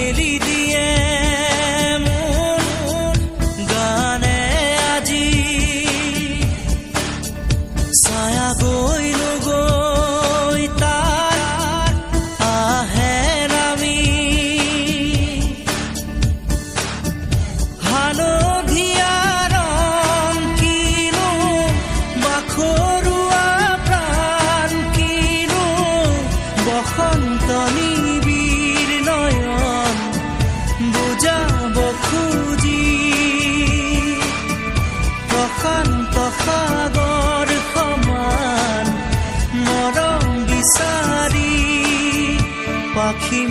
মেলি দিয়ে মোৰ গানে আজি ছায়া গৈ নগৈ তাৰ আহে নামি হালধীয়া ৰং কিনো বাখৰুৱা প্ৰাণ কিনো বসন্ত নিবিড় নয়ন বুজাব খুজি প্ৰশান্ত সাগৰ সমান মৰম বিচাৰি পাখি